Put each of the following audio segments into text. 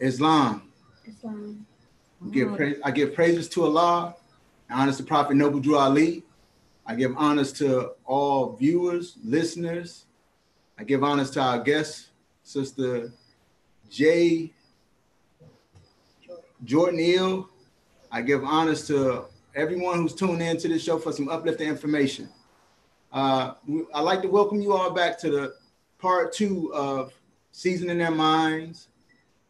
Islam. Islam. I give praises to Allah, honors to Prophet Noble Drew Ali. I give honors to all viewers, listeners. I give honors to our guest, Sister J. Jordan Eel. I give honors to everyone who's tuned in to this show for some uplifting information. I'd like to welcome you all back to the part 2 of Seasoning Their Minds.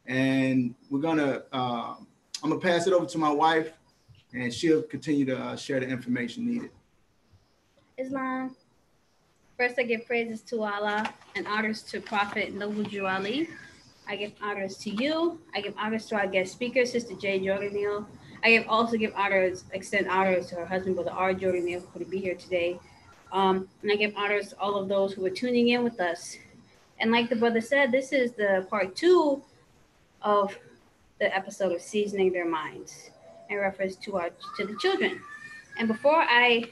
And we're gonna, I'm gonna pass it over to my wife, and she'll continue to share the information needed. Islam. First, I give praises to Allah and honors to Prophet Noble Drew Ali. I give honors to you. I give honors to our guest speaker, Sister J. Jordan Neal. I extend honors to her husband, Brother R. Jordan Neal, who to be here today. And I give honors to all of those who are tuning in with us. And like the brother said, this is the part 2 of the episode of Seasoning Their Minds in reference to the children. And before I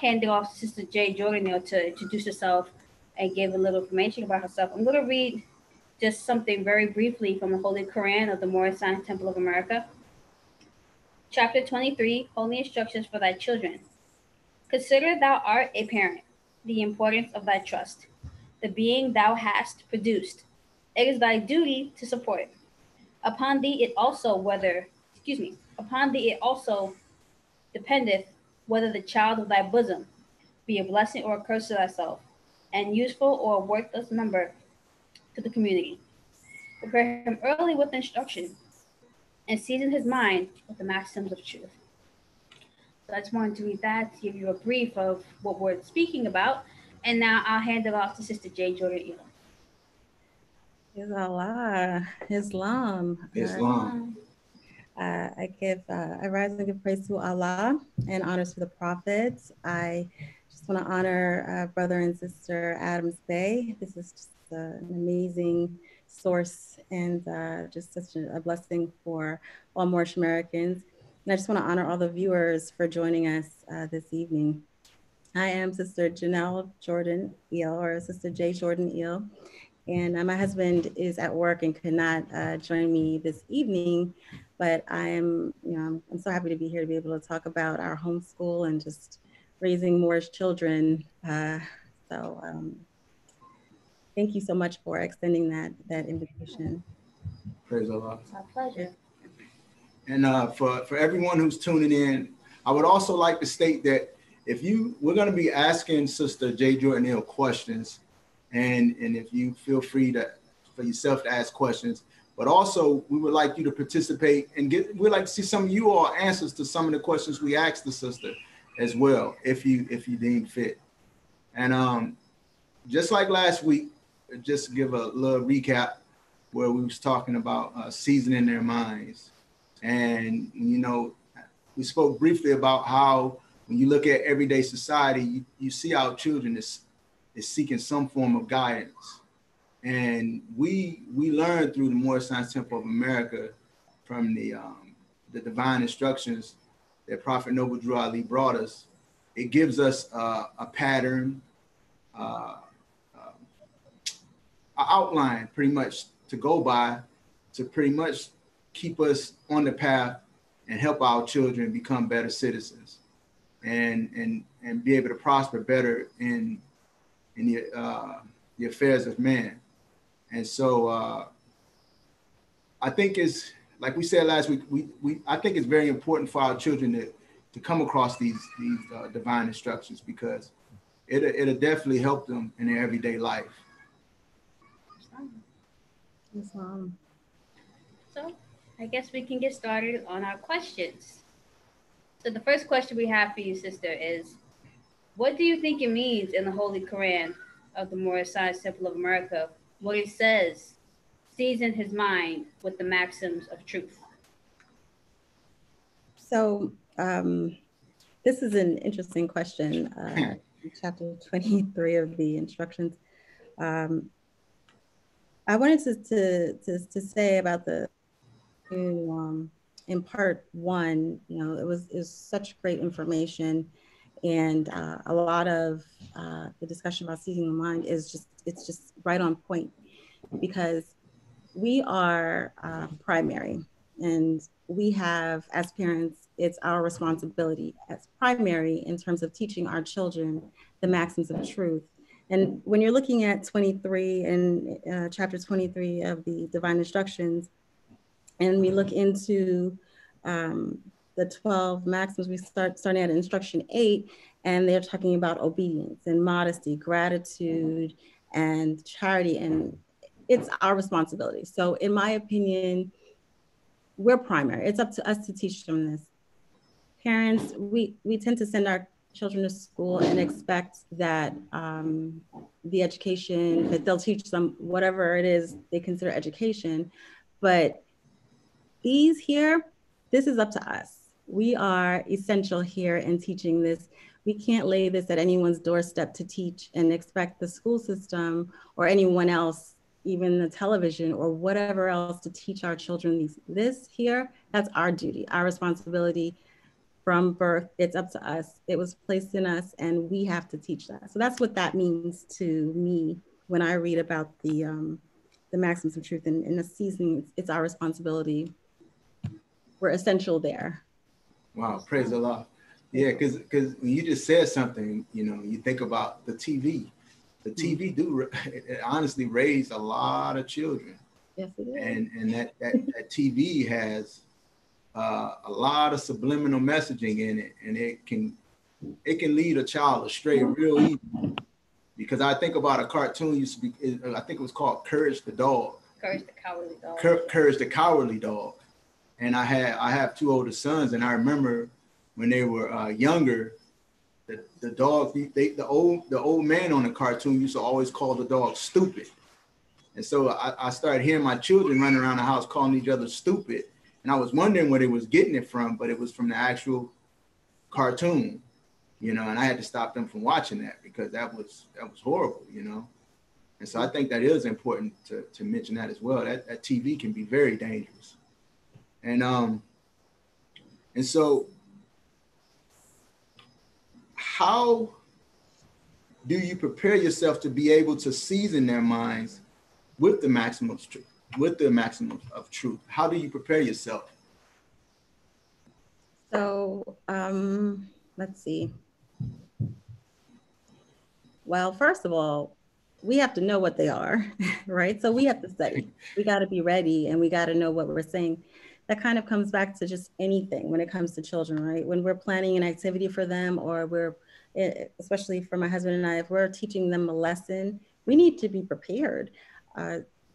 hand it off to Sister J. Jordan Neal to introduce herself and give a little information about herself, I'm going to read just something very briefly from the Holy Quran of the Moorish Science Temple of America. Chapter 23, Holy Instructions for Thy Children. Consider thou art a parent, the importance of thy trust, the being thou hast produced. It is thy duty to support. Upon thee it also dependeth whether the child of thy bosom be a blessing or a curse to thyself, and useful or a worthless member to the community. Prepare him early with instruction, and season his mind with the maxims of truth. So I just wanted to read that to give you a brief of what we're speaking about. And now I'll hand it off to Sister J. Jordan Eel. Islam. I rise and give praise to Allah and honors to the prophets. I just want to honor brother and sister Adams Bay. This is just an amazing source and just such a blessing for all Moorish Americans. And I just want to honor all the viewers for joining us this evening. I am Sister Janelle Jordan Eel, or Sister J. Jordan Eel. And my husband is at work and could not join me this evening, but I'm so happy to be here to be able to talk about our homeschool and just raising Moorish children. Thank you so much for extending that invitation. Praise Allah. It's our pleasure. And for everyone who's tuning in, I would also like to state that we're going to be asking Sister J. Jordan Eel questions, and if you feel free for yourself to ask questions, but also we would like you to participate and we'd like to see some of you all answers to some of the questions we asked the sister as well, if you deem fit. And just like last week, just give a little recap where we was talking about seasoning their minds. And, we spoke briefly about how when you look at everyday society, you see our children is seeking some form of guidance. And we learned through the Moorish Science Temple of America from the divine instructions that Prophet Noble Drew Ali brought us. It gives us a pattern, an outline pretty much to go by, to pretty much keep us on the path and help our children become better citizens and be able to prosper better in the affairs of man. And so I think it's, like we said last week, I think it's very important for our children to come across these divine instructions, because it'll definitely help them in their everyday life. Islam. So I guess we can get started on our questions. So the first question we have for you, sister, is what do you think it means in the Holy Quran of the Moorish Science Temple of America, what it says, season his mind with the maxims of truth? So this is an interesting question. Chapter 23 of the instructions. I wanted to say about in part 1, it was such great information, and a lot of the discussion about seizing the mind it's just right on point, because we are primary, and we have, as parents, it's our responsibility as primary in terms of teaching our children the maxims of truth. And when you're looking at 23 and chapter 23 of the divine instructions, and we look into the 12 maxims, we starting at instruction 8, and they're talking about obedience and modesty, gratitude, and charity, and it's our responsibility. So in my opinion, we're primary. It's up to us to teach them this. Parents, we tend to send our children to school and expect that the education, that they'll teach them whatever it is they consider education, but these here, this is up to us. We are essential here in teaching this. We can't lay this at anyone's doorstep to teach and expect the school system or anyone else, even the television or whatever else, to teach our children this here. That's our duty, our responsibility from birth. It's up to us. It was placed in us, and we have to teach that. So that's what that means to me when I read about the maxims of truth and the seasoning. It's our responsibility. We're essential there. Wow, praise the Lord. Yeah, because when you just said something, you know, you think about the TV. The TV it honestly raised a lot of children. Yes, it is. And that TV has a lot of subliminal messaging in it, and it can lead a child astray real easy. Because I think about a cartoon used to be, I think it was called Courage the Dog. Courage the Cowardly Dog. Courage the Cowardly Dog. And I have 2 older sons, and I remember when they were younger, the dog, the old man on the cartoon used to always call the dog stupid. And so I started hearing my children running around the house calling each other stupid. And I was wondering where they was getting it from, but it was from the actual cartoon, you know, and I had to stop them from watching that because that was horrible, you know. And so I think that is important to mention that as well. That TV can be very dangerous. And so how do you prepare yourself to be able to season their minds with the maximum of truth? How do you prepare yourself? So let's see. Well, first of all, we have to know what they are, right? So we have to study. We got to be ready, and we got to know what we're saying. That kind of comes back to just anything when it comes to children, right? When we're planning an activity for them, or especially for my husband and I, if we're teaching them a lesson, we need to be prepared.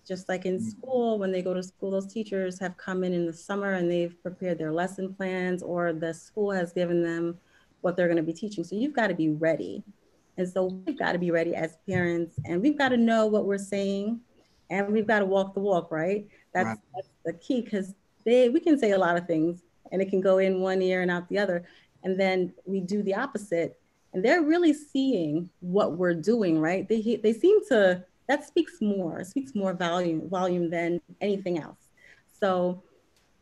Just like in school, when they go to school, those teachers have come in the summer and they've prepared their lesson plans, or the school has given them what they're going to be teaching. So you've got to be ready. And so we've got to be ready as parents, and we've got to know what we're saying, and we've got to walk the walk, right? That's the key, because we can say a lot of things and it can go in one ear and out the other. And then we do the opposite, and they're really seeing what we're doing, right? They seem to, that speaks more volume than anything else. So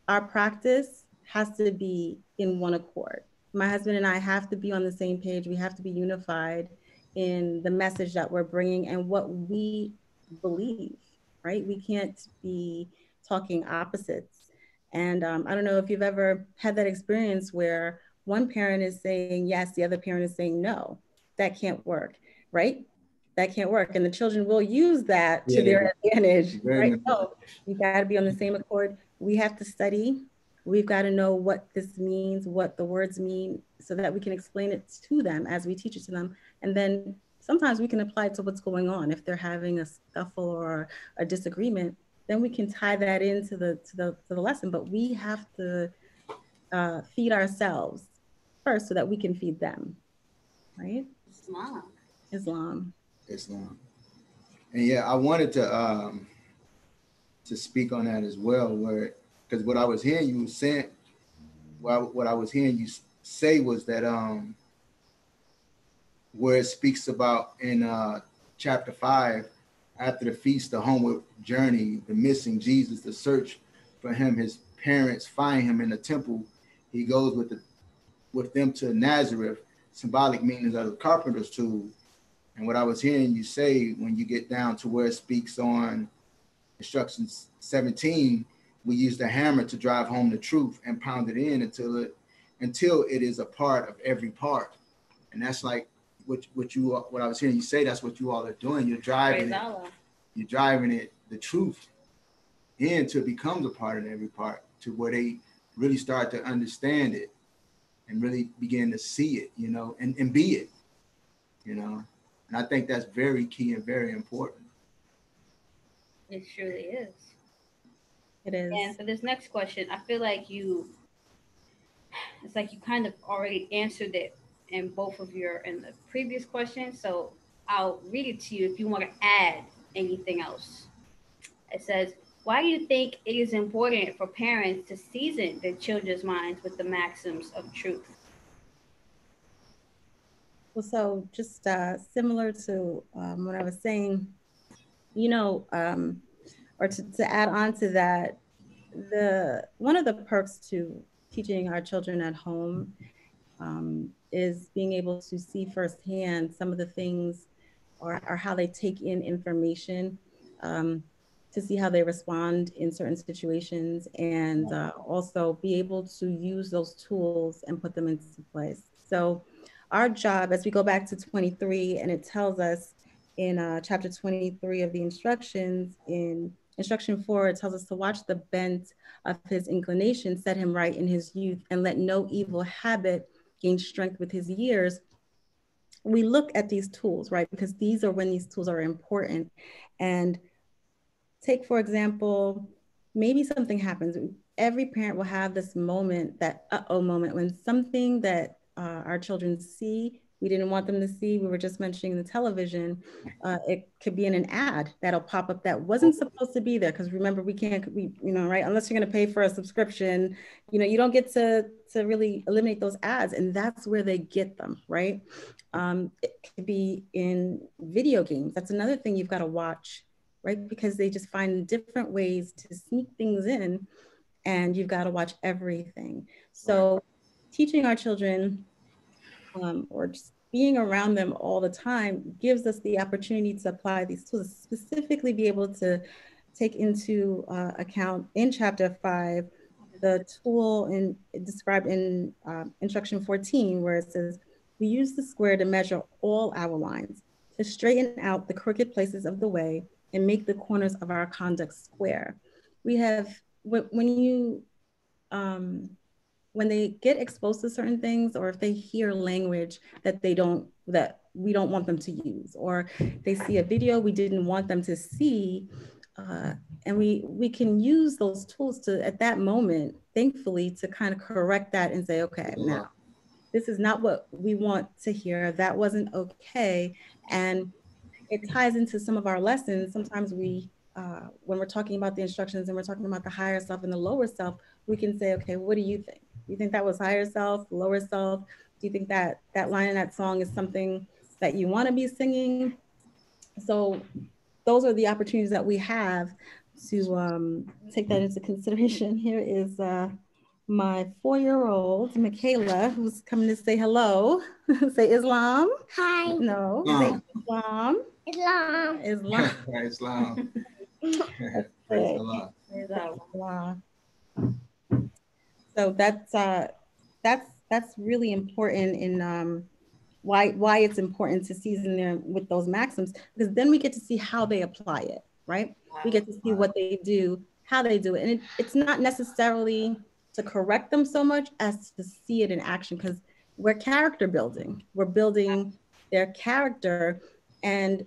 our practice has to be in one accord. My husband and I have to be on the same page. We have to be unified in the message that we're bringing and what we believe, right? We can't be talking opposites. And I don't know if you've ever had that experience where one parent is saying yes, the other parent is saying no. That can't work, right? That can't work. And the children will use that to their advantage, right? No, you got to be on the same accord. We have to study. We've got to know what this means, what the words mean, so that we can explain it to them as we teach it to them. And then sometimes we can apply it to what's going on. If they're having a scuffle or a disagreement, then we can tie that into the lesson. But we have to feed ourselves first so that we can feed them, right? Islam. And yeah, I wanted to speak on that as well, because what I was hearing you say, what I was hearing you say was that where it speaks about in chapter 5, after the feast, the homeward journey, the missing Jesus, the search for him, his parents find him in the temple. He goes with them to Nazareth, symbolic meanings of the carpenter's tool. And what I was hearing you say when you get down to where it speaks on instructions 17, we use the hammer to drive home the truth and pound it in until it is a part of every part. And that's like what I was hearing you say. That's what you all are doing. You're driving the truth in to become a part of every part, to where they really start to understand it and really begin to see it, you know, and be it, you know. And I think that's very key and very important. It surely is. It is. And for this next question, I feel like it's like you kind of already answered it in the previous question. So I'll read it to you if you want to add anything else. It says, why do you think it is important for parents to season their children's minds with the maxims of truth? Well, so just similar to what I was saying, you know, or to add on to that, one of the perks to teaching our children at home is being able to see firsthand some of the things or how they take in information, to see how they respond in certain situations, and also be able to use those tools and put them into place. So our job, as we go back to 23, and it tells us in chapter 23 of the instructions, in instruction 4, it tells us to watch the bent of his inclination, set him right in his youth, and let no evil habit gain strength with his years. We look at these tools, right? Because these are when these tools are important. And take, for example, maybe something happens. Every parent will have this moment, that uh-oh moment, when something that our children see, we didn't want them to see. We were just mentioning the television. It could be in an ad that'll pop up that wasn't supposed to be there. Because remember, we, you know, right? Unless you're going to pay for a subscription, you know, you don't get to really eliminate those ads. And that's where they get them, right? It could be in video games. That's another thing you've got to watch, right? Because they just find different ways to sneak things in, and you've got to watch everything. So teaching our children or just being around them all the time gives us the opportunity to apply these tools, specifically be able to take into account in chapter 5, the tool described in instruction 14, where it says, we use the square to measure all our lines, to straighten out the crooked places of the way and make the corners of our conduct square. We have, when they get exposed to certain things, or if they hear language that we don't want them to use, or they see a video we didn't want them to see, and we can use those tools to, at that moment, thankfully, to kind of correct that and say, okay, now, this is not what we want to hear. That wasn't okay. And it ties into some of our lessons. Sometimes when we're talking about the instructions and we're talking about the higher self and the lower self, we can say, okay, what do you think? Do you think that was higher self, lower self? Do you think that line in that song is something that you want to be singing? So those are the opportunities that we have to take that into consideration. Here is my 4-year-old, Michaela, who's coming to say hello. Say Islam. Hi. No, say Islam. Islam. Islam. Islam. Praise Allah. So that's really important in why it's important to season them with those maxims, because then we get to see how they apply it, right? We get to see what they do, how they do it. And it's not necessarily to correct them so much as to see it in action, because we're character building. We're building their character. And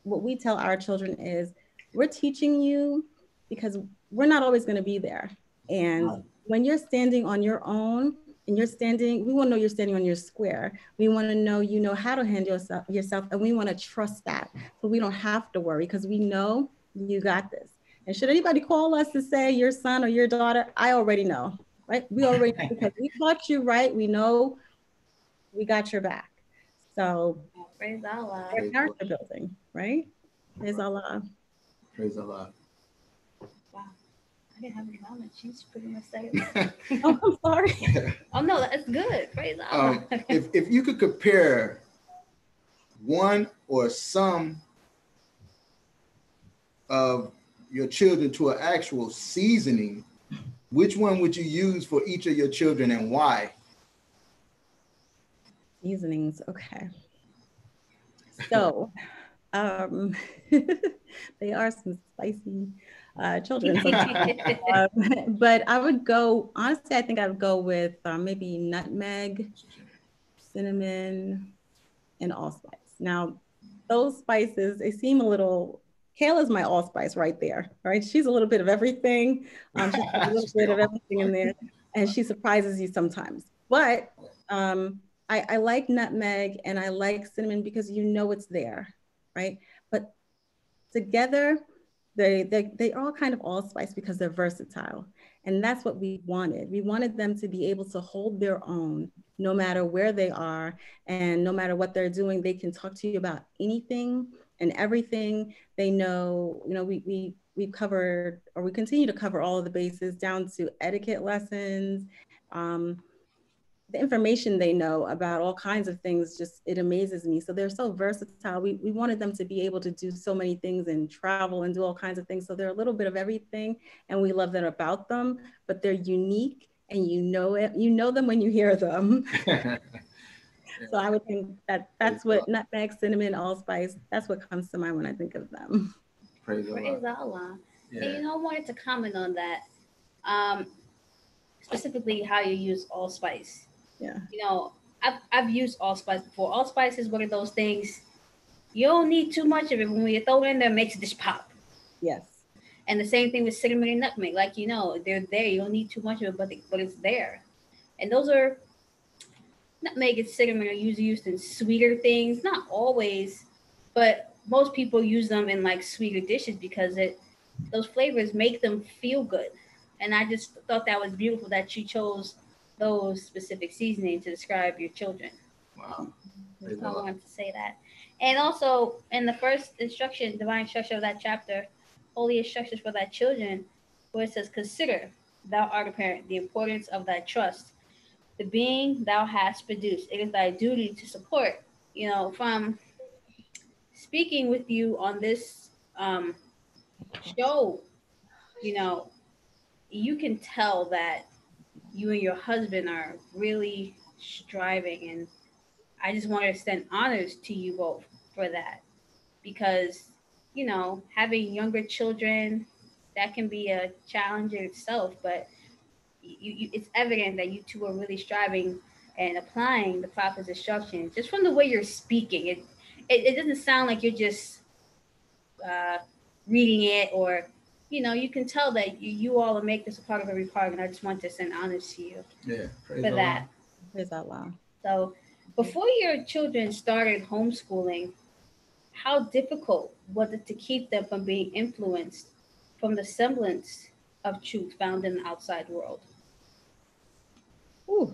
what we tell our children is, we're teaching you because we're not always going to be there. And when you're standing on your own, and we want to know you're standing on your square. We want to know you know how to handle yourself, and we want to trust that, so we don't have to worry, because we know you got this. And should anybody call us to say your son or your daughter, I already know, right? We already know, because we taught you right. We know we got your back. So praise Allah. Character building, right? Praise Allah. Praise Allah. Wow. I didn't have any knowledge. She's pretty much said it. Oh, I'm sorry. Oh no, that's good. Praise Allah. If you could compare one or some of your children to an actual seasoning, which one would you use for each of your children and why? Seasonings, okay. So, they are some spicy children sometimes. But I would go, honestly, I think I would go with maybe nutmeg, cinnamon, and allspice. Now, those spices, they seem a little, Kayla's my allspice right there, right? She's a little bit of everything. She's a little bit of everything in there, and she surprises you sometimes. But I like nutmeg and I like cinnamon because you know it's there, right? But together, they all kind of allspice because they're versatile. And that's what we wanted. We wanted them to be able to hold their own no matter where they are and no matter what they're doing. They can talk to you about anything and everything. They know, we covered, or we continue to cover all of the bases down to etiquette lessons, the information they know about all kinds of things, just, it amazes me. So they're so versatile. We wanted them to be able to do so many things and travel and do all kinds of things. So they're a little bit of everything, and we love that about them, but they're unique, and you know it. You know them when you hear them. So I would think that's what nutmeg, cinnamon, allspice, that's what comes to mind when I think of them. Praise Allah. Yeah. And I wanted to comment on that. Specifically how you use allspice. Yeah. I've used allspice before. Allspice is one of those things, you don't need too much of it. When you throw it in there, it makes a dish pop. Yes. And the same thing with cinnamon and nutmeg. Like, they're there. You don't need too much of it, but it's there. And those are, nutmeg and cinnamon are usually used in sweeter things. Not always, but most people use them in like sweeter dishes because those flavors make them feel good. And I just thought that was beautiful that you chose those specific seasonings to describe your children. Wow. I wanted to say that. And also in the first instruction, divine instruction of that chapter, holy instructions for thy children, where it says, consider, thou art a parent, the importance of thy trust, the being thou hast produced. It is thy duty to support. From speaking with you on this show, you can tell that you and your husband are really striving, and I just want to extend honors to you both for that, because having younger children, that can be a challenge in itself, but it's evident that you two are really striving and applying the prophet's instructions just from the way you're speaking. It doesn't sound like you're just reading it, or you can tell that you all make this a part of every part, and I just want to send honors to you for that. Praise Allah. So before your children started homeschooling, how difficult was it to keep them from being influenced from the semblance of truth found in the outside world? Ooh.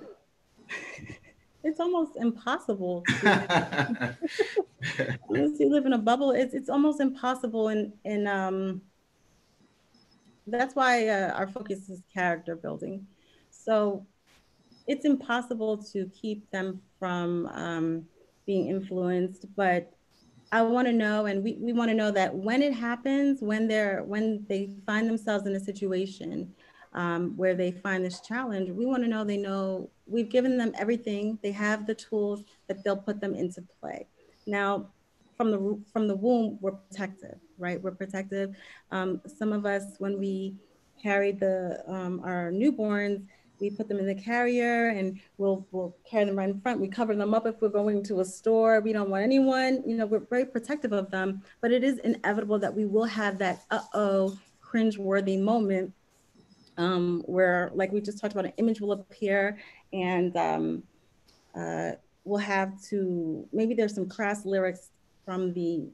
It's almost impossible to honestly live in a bubble. It's almost impossible, and that's why our focus is character building. So it's impossible to keep them from being influenced, but I want to know, and we want to know that when it happens, when they find themselves in a situation where they find this challenge, we want to know they know we've given them everything. They have the tools that they'll put them into play. Now, from the womb, we're protective, right? We're protective. Some of us, when we carried our newborns, we put them in the carrier and we'll carry them right in front. We cover them up if we're going to a store. We don't want anyone, we're very protective of them, but it is inevitable that we will have that cringeworthy moment where, like we just talked about, an image will appear, and we'll have to, maybe there's some crass lyrics from the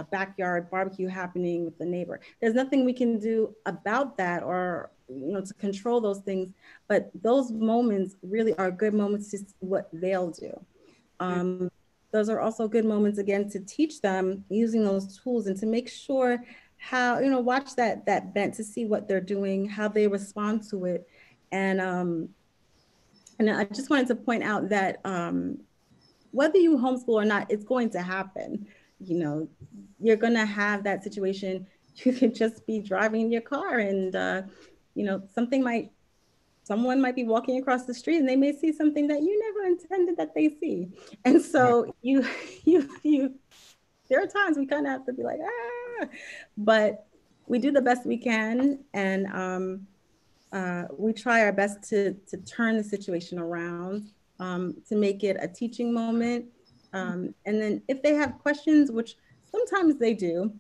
backyard barbecue happening with the neighbor. There's nothing we can do about that, or to control those things, but those moments really are good moments to see what they'll do. Those are also good moments, again, to teach them using those tools and to make sure how, watch that bent, to see what they're doing, how they respond to it. And I just wanted to point out that whether you homeschool or not, it's going to happen. You're going to have that situation. You could just be driving in your car and, you know, someone might be walking across the street and they may see something that you never intended that they see. And so there are times we kind of have to be like, but we do the best we can. And we try our best to turn the situation around, to make it a teaching moment. And then if they have questions, which sometimes they do,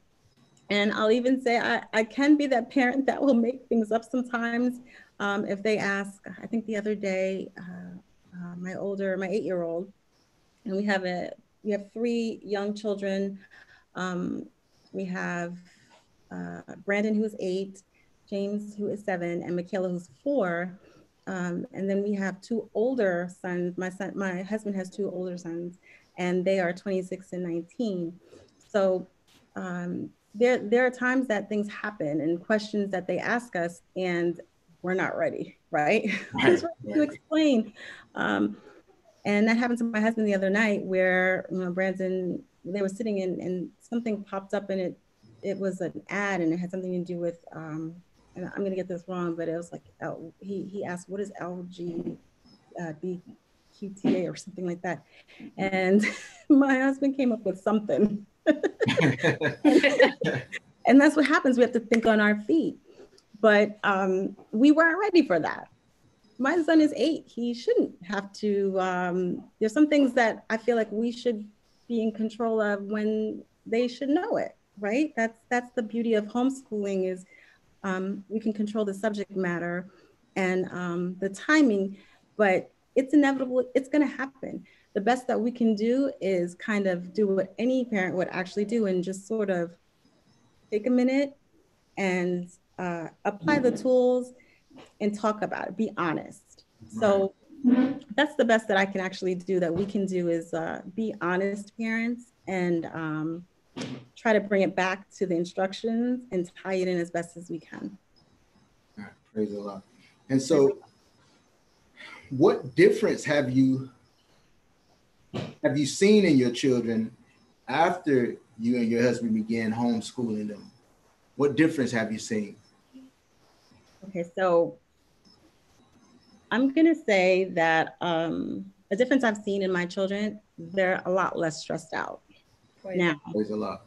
and I'll even say I can be that parent that will make things up sometimes. If they ask, I think the other day, my 8-year-old, and we have 3 young children. We have Brandon, who is 8, James, who is 7, and Michaela, who's 4. And then we have 2 older sons. My husband has 2 older sons, and they are 26 and 19. So there are times that things happen and questions that they ask us, and we're not ready, right? Right. To explain. And that happened to my husband the other night, where, you know, Brandon, they were sitting in, and something popped up, and it was an ad, and it had something to do with, and I'm going to get this wrong, but it was like, he asked, what is LGBTQTA or something like that. And my husband came up with something. And that's what happens. We have to think on our feet. But we weren't ready for that. My son is 8. He shouldn't have to, there's some things that I feel like we should be in control of when they should know it, right? That's the beauty of homeschooling, is we can control the subject matter and the timing, but it's inevitable, it's gonna happen. The best that we can do is kind of do what any parent would actually do, and just sort of take a minute and apply the tools and talk about it, be honest. So that's the best that I can actually do, that we can do, is be honest parents, and try to bring it back to the instructions and tie it in as best as we can. All right, praise the Lord. And so what difference have you seen in your children after you and your husband began homeschooling them? What difference have you seen? Okay, so I'm gonna say that a difference I've seen in my children, they're a lot less stressed out now. Praise the Lord.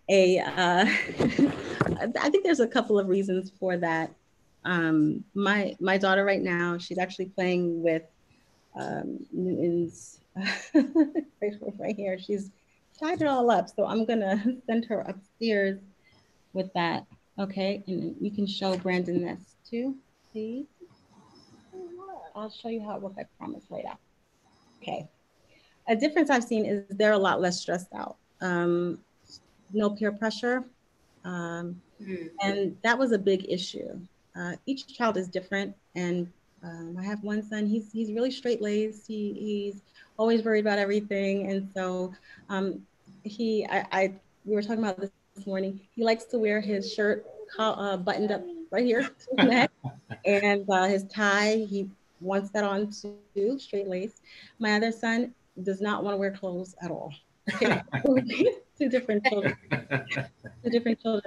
I think there's a couple of reasons for that. My daughter right now, she's actually playing with Newton's right here. She's tied it all up, so I'm gonna send her upstairs with that. Okay, and you can show Brandon this too, please. I'll show you how it works, I promise, right out. Okay. A difference I've seen is they're a lot less stressed out. No peer pressure. And that was a big issue. Each child is different. And I have one son, he's really straight-laced. He's always worried about everything. And so we were talking about this morning, he likes to wear his shirt buttoned up right here to his neck, and his tie, he wants that on too, straight-laced. My other son does not want to wear clothes at all. Okay. Two different children.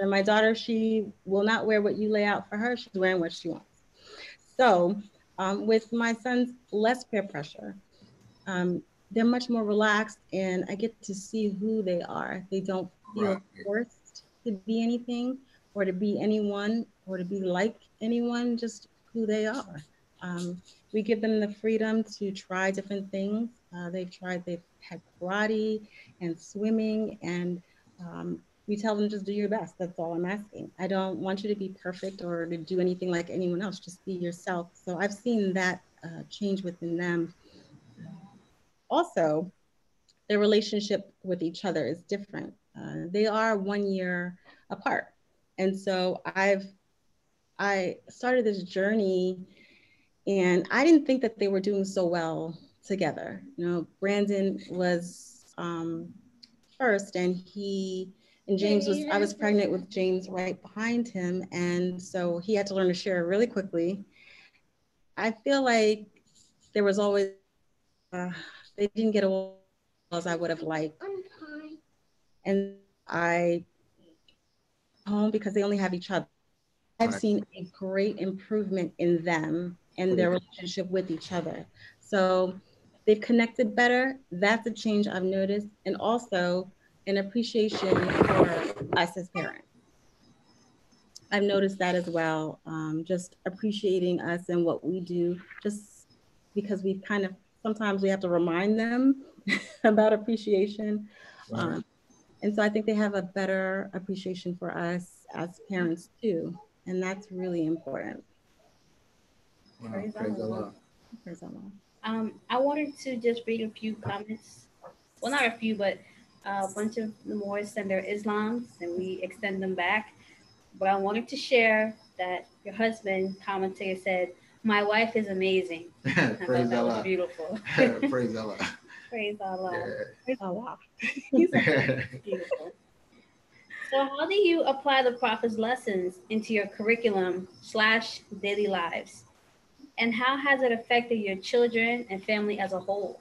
My daughter, she will not wear what you lay out for her. She's wearing what she wants. So with my sons, less peer pressure. They're much more relaxed, and I get to see who they are. They don't feel forced to be anything, or to be anyone, or to be like anyone, just who they are. We give them the freedom to try different things. They've had karate and swimming, and we tell them, just do your best. That's all I'm asking. I don't want you to be perfect or to do anything like anyone else. Just be yourself. So I've seen that change within them. Also, their relationship with each other is different. They are 1 year apart. And so I started this journey, and I didn't think that they were doing so well together. You know, Brandon was first, and I was pregnant with James right behind him. And so he had to learn to share really quickly. I feel like there was always, they didn't get along as I would have liked. And I home because they only have each other. I've seen a great improvement in them and their relationship with each other. So they've connected better. That's a change I've noticed. And also an appreciation for us as parents. I've noticed that as well. Just appreciating us and what we do, just because we've kind of, sometimes we have to remind them about appreciation. And so I think they have a better appreciation for us as parents too. And that's really important. Wow, praise Allah. Praise Allah. I wanted to just read a few comments. Well, not a few, but a bunch of the more send their Islams and we extend them back. But I wanted to share that your husband commentator said, "My wife is amazing." Praise that Allah. was beautiful. Praise Allah. Praise Allah. Yeah. Praise Allah. Beautiful. So how do you apply the Prophet's lessons into your curriculum / daily lives? And how has it affected your children and family as a whole?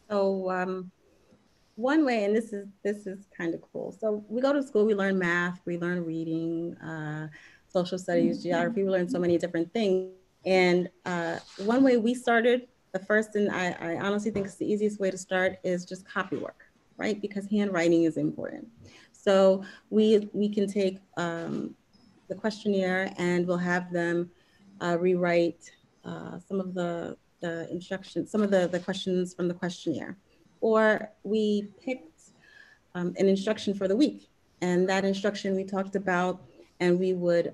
So one way, and this is kind of cool. So we go to school, we learn math, we learn reading, social studies, geography, we learn so many different things. And one way we started, the first, and I honestly think it's the easiest way to start, is just copy work, right? Because handwriting is important. So we can take the questionnaire and we'll have them rewrite some of the instructions, some of the questions from the questionnaire. Or we picked an instruction for the week. And that instruction we talked about, and we would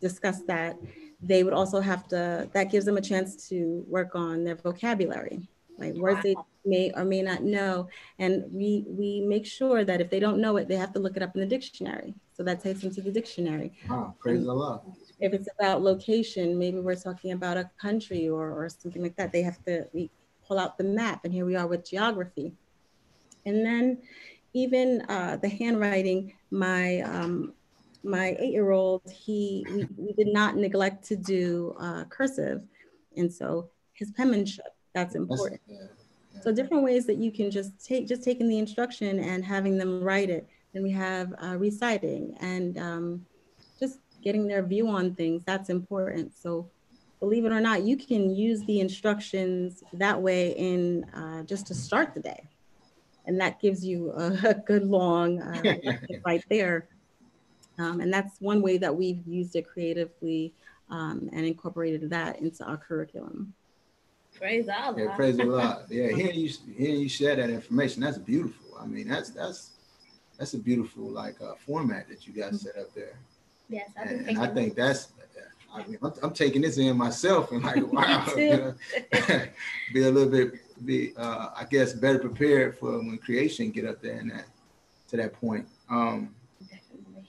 discuss that. They would also have to, that gives them a chance to work on their vocabulary, like words they may or may not know. And we make sure that if they don't know it, they have to look it up in the dictionary. So that takes them to the dictionary. Praise Allah. If it's about location, maybe we're talking about a country or something like that, they have to, we pull out the map, and here we are with geography. And then even the handwriting, my 8-year-old, we did not neglect to do cursive. And so his penmanship, that's important. So different ways that you can just taking the instruction and having them write it. Then we have reciting and just getting their view on things, that's important. So believe it or not, you can use the instructions that way in just to start the day. And that gives you a good long lesson right there. And that's one way that we've used it creatively and incorporated that into our curriculum. Praise Allah. Yeah, praise Allah. Yeah, hearing you share that information, that's beautiful. I mean, that's a beautiful format that you guys set up there. Yes, and I think that's. I mean, I'm taking this in myself and wow, be a little bit, I guess, better prepared for when creation get up there and to that point. Definitely.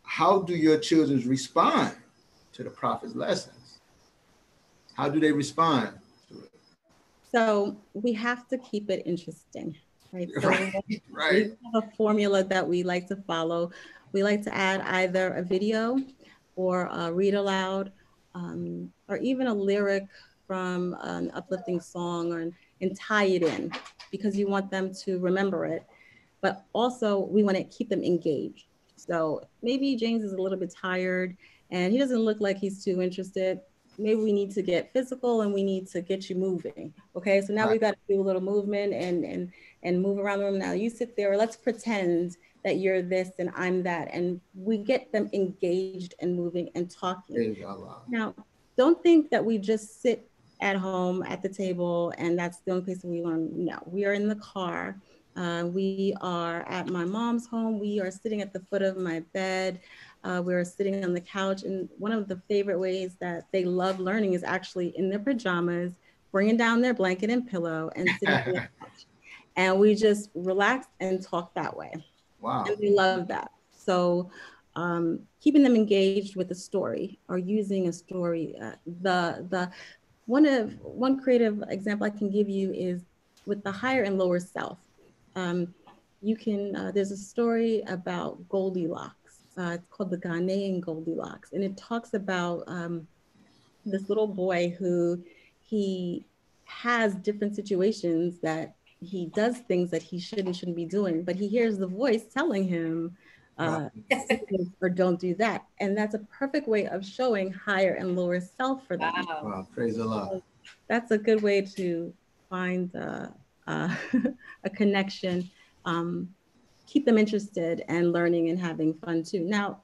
How do your children respond to the Prophet's lessons? How do they respond to it? So we have to keep it interesting, right? So right. We have a formula that we like to follow. We like to add either a video or a read aloud, or even a lyric from an uplifting song, and tie it in because you want them to remember it. But also we want to keep them engaged. So maybe James is a little bit tired and he doesn't look like he's too interested. Maybe we need to get physical and we need to get you moving. Okay, so now we've got to do a little movement and move around the room. Now you sit there, let's pretend that you're this and I'm that. And we get them engaged and moving and talking. Now, don't think that we just sit at home at the table and that's the only place that we learn. No, we are in the car. We are at my mom's home. We are sitting at the foot of my bed. We're sitting on the couch. And one of the favorite ways that they love learning is actually in their pajamas, bringing down their blanket and pillow and sitting on the couch. And we just relax and talk that way. Wow. And we love that. So keeping them engaged with a story or using a story. One creative example I can give you is with the higher and lower self. There's a story about Goldilocks. It's called the Ghanaian Goldilocks. And it talks about this little boy who he has different situations that he does things that he shouldn't be doing, but he hears the voice telling him, students, or don't do that. And that's a perfect way of showing higher and lower self for them. Wow. Wow, praise the Lord. So that's a good way to find a connection, keep them interested and learning and having fun too. Now,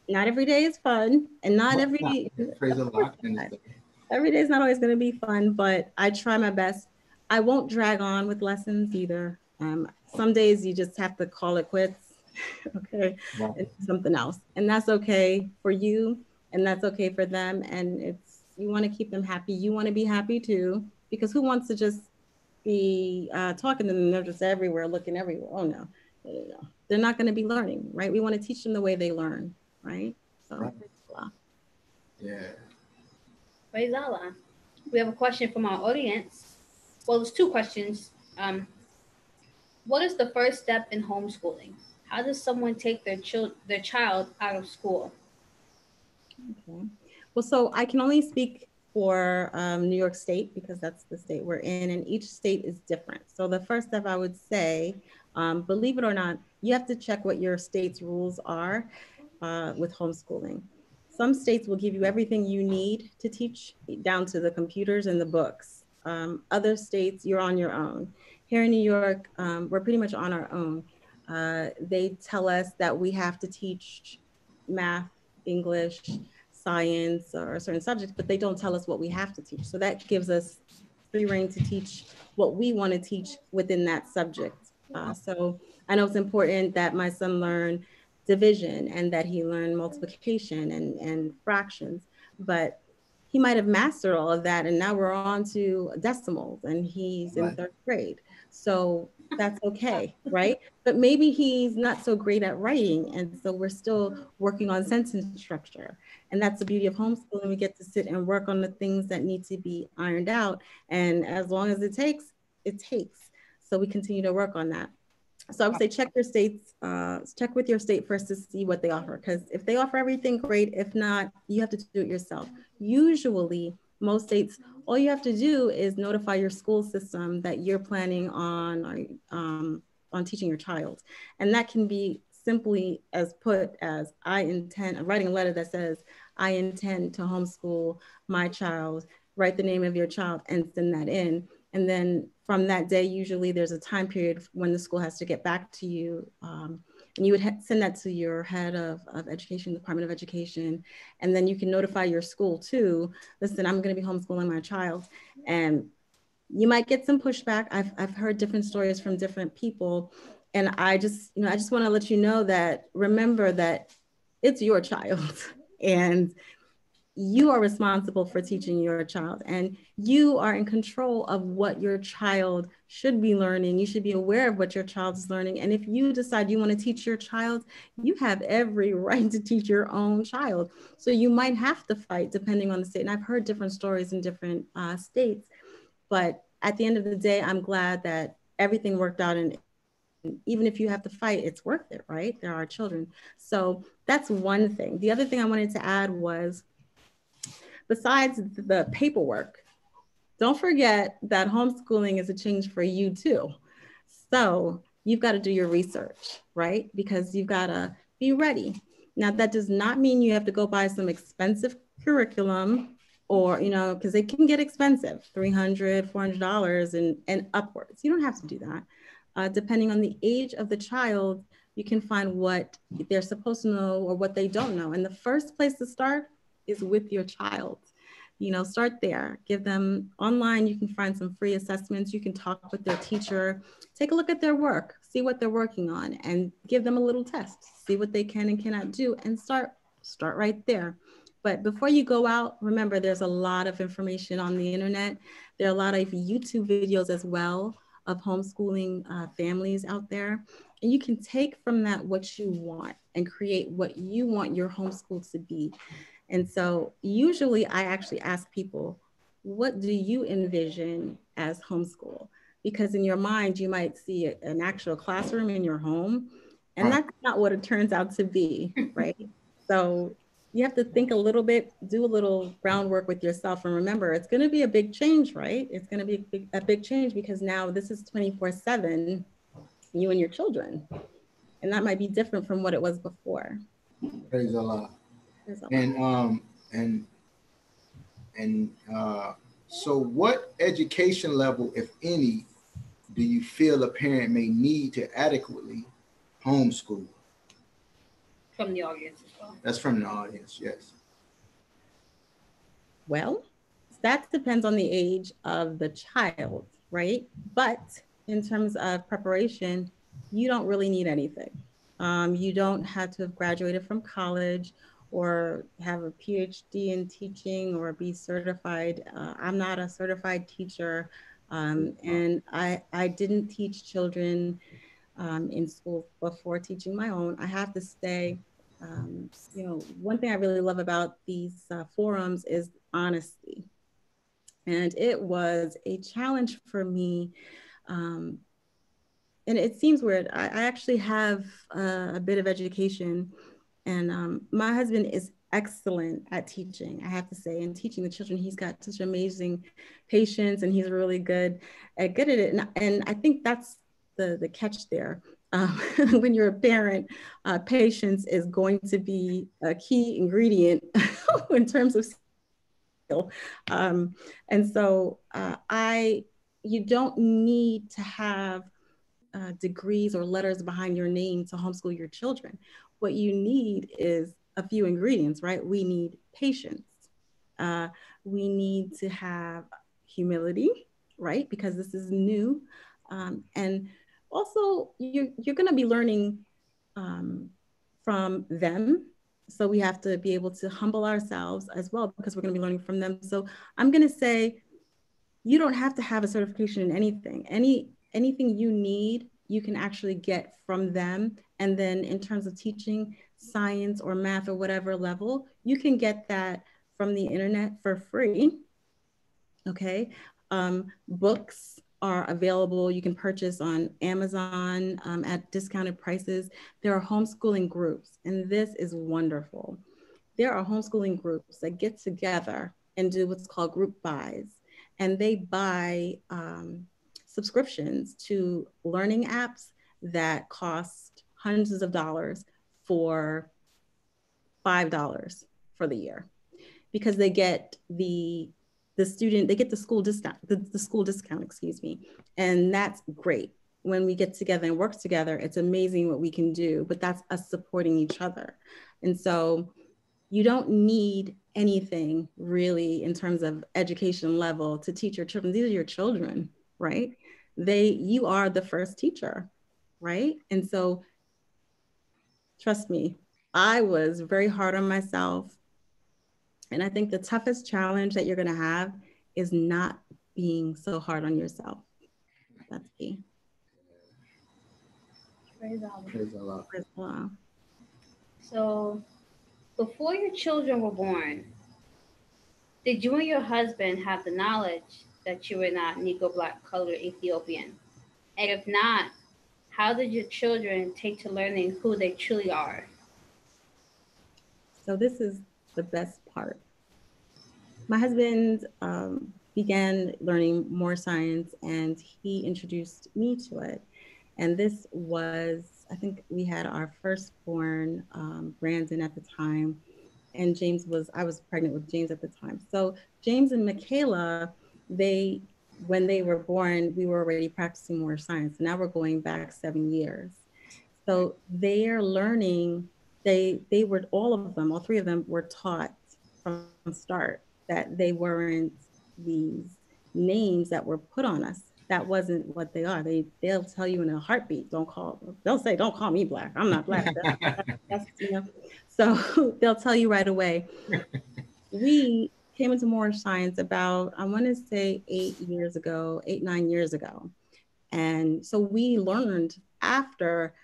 not every day is fun, and not every, Praise the of course Lord. not. Every day is not always going to be fun, but I try my best. I won't drag on with lessons either. Some days you just have to call it quits, okay, Wow. and do something else, and that's okay for you, and that's okay for them. And it's, you want to keep them happy. You want to be happy too, because who wants to just be talking to them? They're just everywhere, looking everywhere. Oh no, no, no, no. They're not going to be learning, right? We want to teach them the way they learn, right? So, Right. Yeah. Praise Allah. We have a question from our audience. Well, there's two questions. What is the first step in homeschooling? How does someone take their child out of school? Okay. Well, so I can only speak for New York State because that's the state we're in, and each state is different. So the first step I would say, believe it or not, you have to check what your state's rules are with homeschooling. Some states will give you everything you need to teach, down to the computers and the books. Other states, you're on your own. Here in New York, we're pretty much on our own. They tell us that we have to teach math, English, science, or certain subjects, but they don't tell us what we have to teach. So that gives us free reign to teach what we want to teach within that subject. So I know it's important that my son learn division and that he learned multiplication and fractions, but he might have mastered all of that, and now we're on to decimals and he's in third grade. So that's okay, right? But maybe he's not so great at writing, and so we're still working on sentence structure. And that's the beauty of homeschooling. We get to sit and work on the things that need to be ironed out, and as long as it takes, it takes. So we continue to work on that. So I would say check your states, check with your state first to see what they offer. Because if they offer everything, great. If not, you have to do it yourself. Usually, most states, all you have to do is notify your school system that you're planning on teaching your child, and that can be simply as put as I intend, writing a letter that says I intend to homeschool my child. Write the name of your child and send that in. And then from that day, usually there's a time period when the school has to get back to you. And you would send that to your head of education, Department of Education. And then you can notify your school too. Listen, I'm going to be homeschooling my child. And you might get some pushback. I've heard different stories from different people. And I just want to let you know that, remember that it's your child. And you are responsible for teaching your child, and you are in control of what your child should be learning. You should be aware of what your child is learning. And if you decide you want to teach your child, you have every right to teach your own child. So you might have to fight depending on the state. And I've heard different stories in different states, but at the end of the day, I'm glad that everything worked out. And even if you have to fight, it's worth it, right? There are children. So that's one thing. The other thing I wanted to add was, besides the paperwork, don't forget that homeschooling is a change for you too. So you've got to do your research, right? Because you've got to be ready. Now, that does not mean you have to go buy some expensive curriculum, or, because they can get expensive, $300, $400 and upwards. You don't have to do that. Depending on the age of the child, you can find what they're supposed to know or what they don't know. And the first place to start is with your child. Start there. Give them online. You can find some free assessments. You can talk with their teacher, take a look at their work, see what they're working on, and give them a little test, see what they can and cannot do, and start right there. But before you go out, remember, there's a lot of information on the internet. There are a lot of YouTube videos as well of homeschooling families out there. And you can take from that what you want and create what you want your homeschool to be. And so usually I actually ask people, what do you envision as homeschool? Because in your mind, you might see an actual classroom in your home, and that's not what it turns out to be, right? So you have to think a little bit, do a little groundwork with yourself, and remember, it's going to be a big change, right? It's going to be a big change, because now this is 24/7, you and your children. And that might be different from what it was before. Praise Allah. Praise Allah. And so what education level, if any, do you feel a parent may need to adequately homeschool? From the audience as well. That's from the audience, yes. Well, that depends on the age of the child, right? But in terms of preparation, you don't really need anything. You don't have to have graduated from college or have a PhD in teaching or be certified. I'm not a certified teacher, and I didn't teach children in school before teaching my own. I have to say, one thing I really love about these forums is honesty. And it was a challenge for me. And it seems weird. I actually have a bit of education, and my husband is excellent at teaching, I have to say, and teaching the children. He's got such amazing patience, and he's really good at it. And I think that's the catch there. When you're a parent, patience is going to be a key ingredient in terms of skill. And so you don't need to have degrees or letters behind your name to homeschool your children. What you need is a few ingredients, right? We need patience. We need to have humility, right? Because this is new. And also, you're going to be learning from them. So we have to be able to humble ourselves as well, because we're going to be learning from them. So I'm going to say, you don't have to have a certification in anything. Anything you need, you can actually get from them. And then in terms of teaching science or math or whatever level, you can get that from the internet for free. Okay. Books are available. You can purchase on Amazon at discounted prices. There are homeschooling groups, and this is wonderful. There are homeschooling groups that get together and do what's called group buys, and they buy subscriptions to learning apps that cost hundreds of dollars for $5 for the year, because they get the school discount, the school discount, excuse me. And that's great. When we get together and work together, it's amazing what we can do, but that's us supporting each other. And so you don't need anything really in terms of education level to teach your children. These are your children, right? You are the first teacher, right? And so trust me, I was very hard on myself. And I think the toughest challenge that you're going to have is not being so hard on yourself. That's key. Praise Allah. Praise Allah. Praise Allah. So, before your children were born, did you and your husband have the knowledge that you were not Negro, Black, colored, Ethiopian? And if not, how did your children take to learning who they truly are? So this is the best part. My husband began learning more science, and he introduced me to it. And this was, I think we had our firstborn, Brandon, at the time. And I was pregnant with James at the time. So James and Michaela, when they were born, we were already practicing more science. Now we're going back 7 years. So they are learning, all three of them were taught from the start that they weren't these names that were put on us. That wasn't what they are. They'll tell you in a heartbeat, they'll say, don't call me Black. I'm not Black. So they'll tell you right away. We came into more science about, I want to say 9 years ago. And so we learned after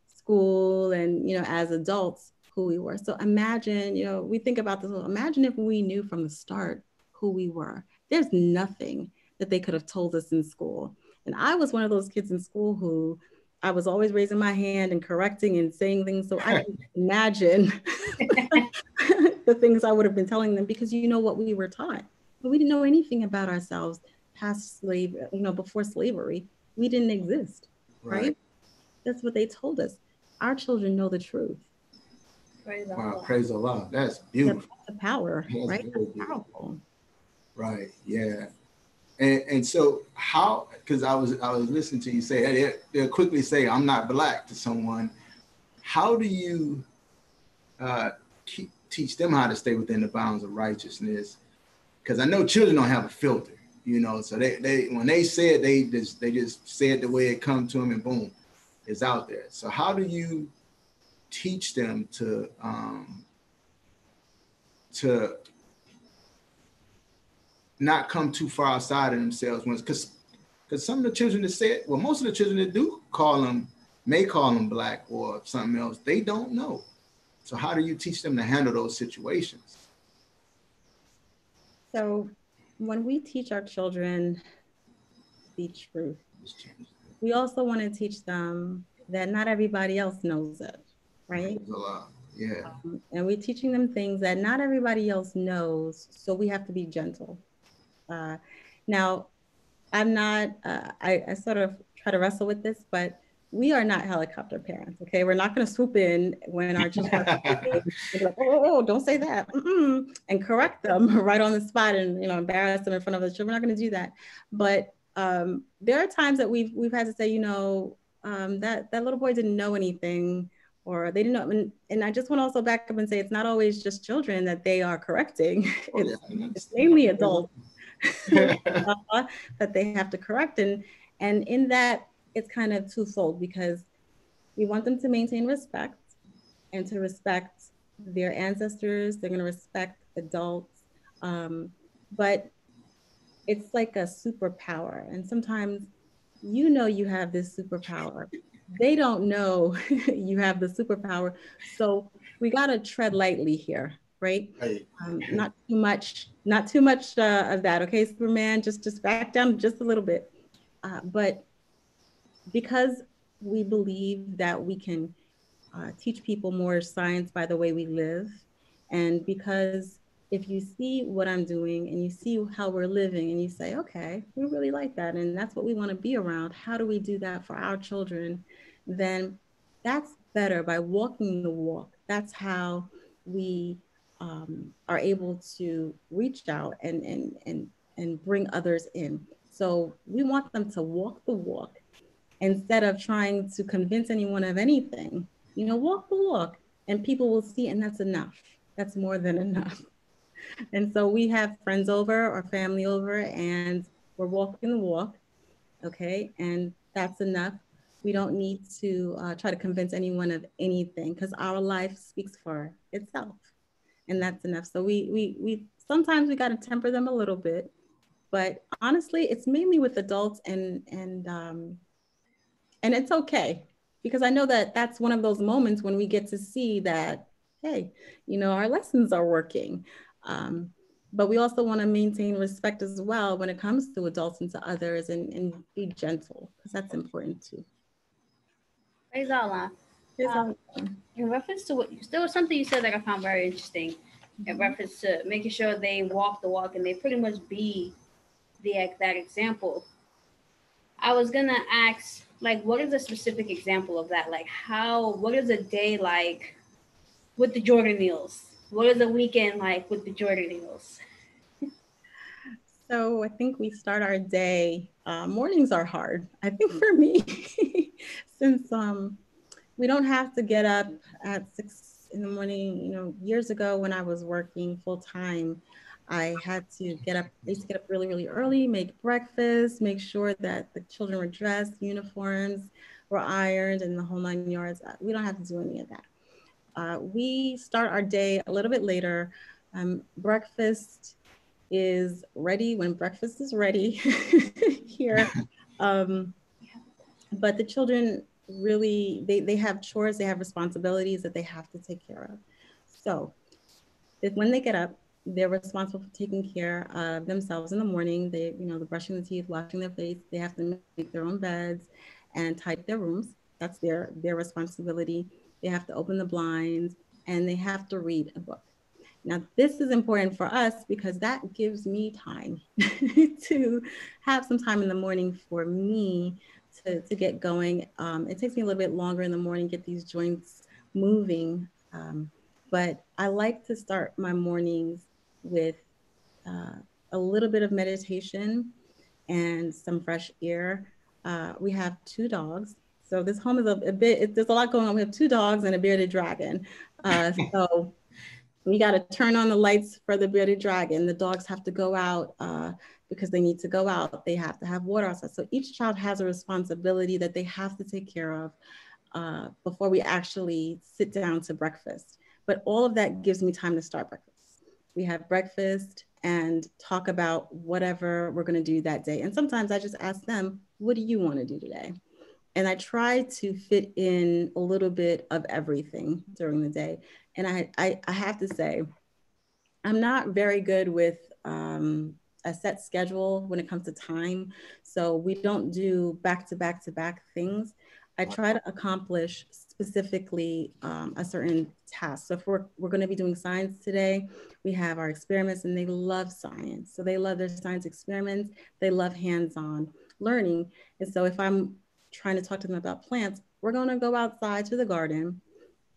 school and, as adults who we were. So imagine, we think about this, imagine if we knew from the start who we were. There's nothing that they could have told us in school. And I was one of those kids in school who I was always raising my hand and correcting and saying things. So I can imagine the things I would have been telling them, because what we were taught. But we didn't know anything about ourselves past slavery, before slavery. We didn't exist, right? That's what they told us. Our children know the truth. Wow, praise Allah. That's beautiful. The power, That's right? very That's powerful. Right. Yeah. And so how, because I was listening to you say, they'll quickly say, I'm not black to someone. How do you teach them how to stay within the bounds of righteousness? Because I know children don't have a filter, you know, so they when they say it, they just say it the way it comes to them, and boom, it's out there. So how do you teach them to not come too far outside of themselves? Because some of the children that say it, well, most of the children that do may call them black or something else, they don't know. So how do you teach them to handle those situations? So when we teach our children the truth, we also want to teach them that not everybody else knows it, right? Yeah. And we're teaching them things that not everybody else knows, so we have to be gentle. Now, I'm not, I sort of try to wrestle with this, but we are not helicopter parents, okay? We're not going to swoop in when our children are and be like, oh, don't say that, and correct them right on the spot and, you know, embarrass them in front of the children. We're not going to do that. But there are times that we've had to say, you know, that little boy didn't know anything, or they didn't know. And I just want to also back up and say, it's not always just children that they are correcting. It's mainly adults that they have to correct. And in that, it's kind of twofold, because we want them to maintain respect and to respect their ancestors. They're going to respect adults. But it's like a superpower. And sometimes, you know, you have this superpower. They don't know you have the superpower. So we got to tread lightly here, right? Not too much of that. Okay, Superman, just back down just a little bit. But because we believe that we can teach people more science by the way we live, and because if you see what I'm doing and you see how we're living and you say, okay, we really like that, and that's what we want to be around, how do we do that for our children? Then that's better by walking the walk. That's how we are able to reach out and bring others in. So we want them to walk the walk instead of trying to convince anyone of anything. You know, walk the walk and people will see, and that's enough. That's more than enough. And so we have friends over or family over and we're walking the walk, okay? And that's enough. We don't need to try to convince anyone of anything, because our life speaks for itself, and that's enough. So we sometimes we got to temper them a little bit, but honestly, it's mainly with adults, and it's okay, because I know that that's one of those moments when we get to see that, hey, you know, our lessons are working. But we also want to maintain respect as well when it comes to adults and to others, and be gentle, because that's important too. Praise Allah. In reference to there was something you said that I found very interesting, in reference to making sure they walk the walk and they pretty much be that example. I was gonna ask, like, what is a specific example of that? Like, what is a day like with the Jordaniels? What is a weekend like with the Jordaniels? So I think we start our day, mornings are hard. I think for me, since we don't have to get up at 6 in the morning. You know, years ago when I was working full time, I had to get up, I used to get up really, really early, make breakfast, make sure that the children were dressed, uniforms were ironed, and the whole 9 yards. We don't have to do any of that. We start our day a little bit later. Breakfast is ready when breakfast is ready here. But the children really, they have chores, they have responsibilities that they have to take care of. So when they get up, they're responsible for taking care of themselves in the morning. They, you know, the brushing the teeth, washing their face. They have to make their own beds and tidy their rooms. That's their responsibility. They have to open the blinds and they have to read a book. Now, this is important for us because that gives me time to have some time in the morning for me to get going. It takes me a little bit longer in the morning, get these joints moving. But I like to start my mornings with a little bit of meditation and some fresh air. We have 2 dogs. So this home is a bit, there's a lot going on. We have 2 dogs and a bearded dragon. So we got to turn on the lights for the bearded dragon. The dogs have to go out because they need to go out. They have to have water outside. So each child has a responsibility that they have to take care of before we actually sit down to breakfast. But all of that gives me time to start breakfast. We have breakfast and talk about whatever we're going to do that day. And sometimes I just ask them, what do you want to do today? And I try to fit in a little bit of everything during the day. And I have to say, I'm not very good with a set schedule when it comes to time. So we don't do back to back to back things. I try to accomplish specifically a certain task. So if we're going to be doing science today, we have our experiments and they love science. So they love their science experiments. They love hands-on learning. And so if I'm trying to talk to them about plants, we're going to go outside to the garden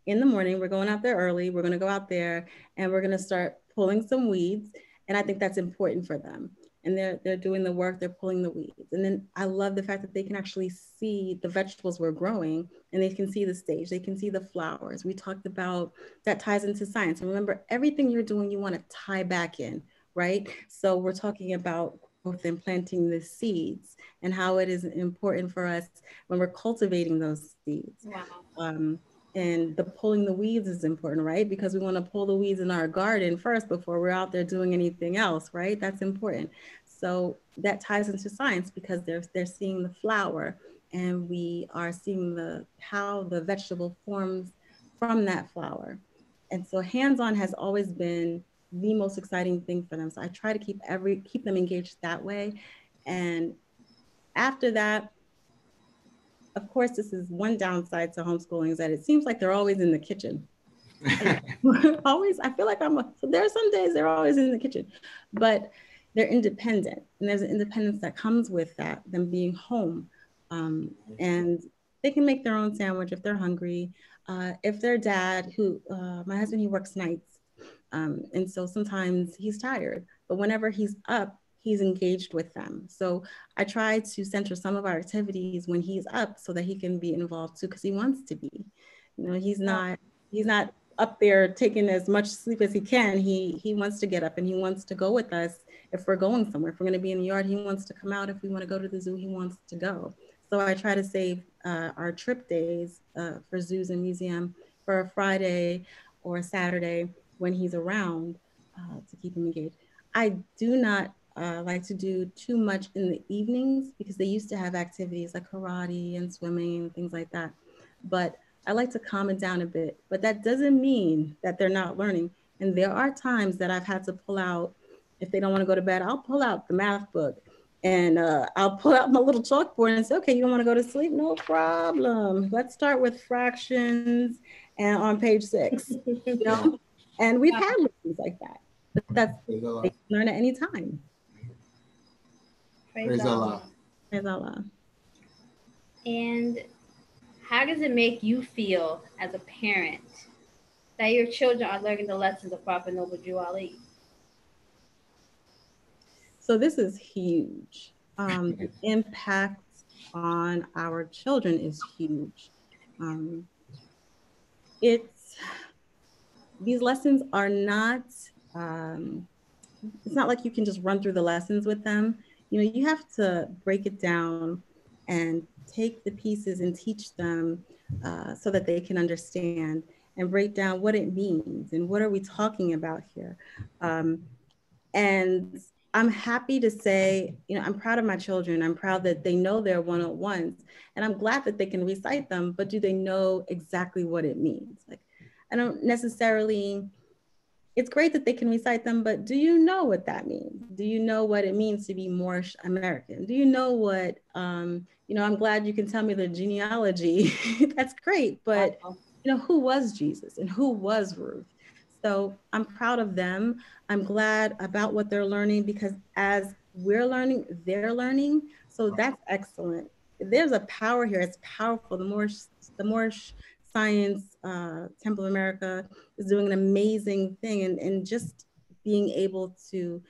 in the morning. We're going out there early. We're going to go out there and we're going to start pulling some weeds. And I think that's important for them. And they're doing the work, they're pulling the weeds. And then I love the fact that they can actually see the vegetables we're growing and they can see the stage, they can see the flowers. We talked about that ties into science. And remember, everything you're doing, you want to tie back in, right? So we're talking about growth and planting the seeds and how it is important for us when we're cultivating those seeds. Wow. And the pulling the weeds is important, right? Because we want to pull the weeds in our garden first before we're out there doing anything else, right? That's important. So that ties into science because they're seeing the flower and we are seeing how the vegetable forms from that flower. And so hands-on has always been the most exciting thing for them. So I try to keep them engaged that way. And after that, of course, this is one downside to homeschooling is that it seems like they're always in the kitchen. Always, I feel like so there are some days they're always in the kitchen, but they're independent. And there's an independence that comes with that, them being home. And they can make their own sandwich if they're hungry. If their dad, my husband, he works nights. And so sometimes he's tired, but whenever he's up, he's engaged with them. So I try to center some of our activities when he's up so that he can be involved too, because he wants to be. You know, he's not up there taking as much sleep as he can. He wants to get up and he wants to go with us if we're going somewhere. If we're going to be in the yard, he wants to come out. If we want to go to the zoo, he wants to go. So I try to save our trip days for zoos and museum for a Friday or a Saturday when he's around to keep him engaged. I do not like to do too much in the evenings because they used to have activities like karate and swimming and things like that. But I like to calm it down a bit, but that doesn't mean that they're not learning. And there are times that I've had to pull out, if they don't want to go to bed, I'll pull out the math book and I'll pull out my little chalkboard and say, okay, you don't want to go to sleep? No problem. Let's start with fractions and on page 6, you know? And we've had lessons like that, but that's, they can learn at any time. Praise Allah. Praise Allah. And how does it make you feel as a parent that your children are learning the lessons of Prophet Noble Drew Ali? So this is huge. The impact on our children is huge. These lessons are not, it's not like you can just run through the lessons with them. You know, you have to break it down and take the pieces and teach them so that they can understand and break down what it means and what are we talking about here. And I'm happy to say, you know, I'm proud of my children. I'm proud that they know their 101s and I'm glad that they can recite them, but do they know exactly what it means? Like, I don't necessarily, it's great that they can recite them, but do you know what that means? Do you know what it means to be Moorish American? Do you know what, you know, I'm glad you can tell me the genealogy. That's great, but you know, who was Jesus and who was Ruth? So I'm proud of them. I'm glad about what they're learning because as we're learning, they're learning. So that's excellent. there's a power here. It's powerful. The more science, Temple of America is doing an amazing thing, and just being able to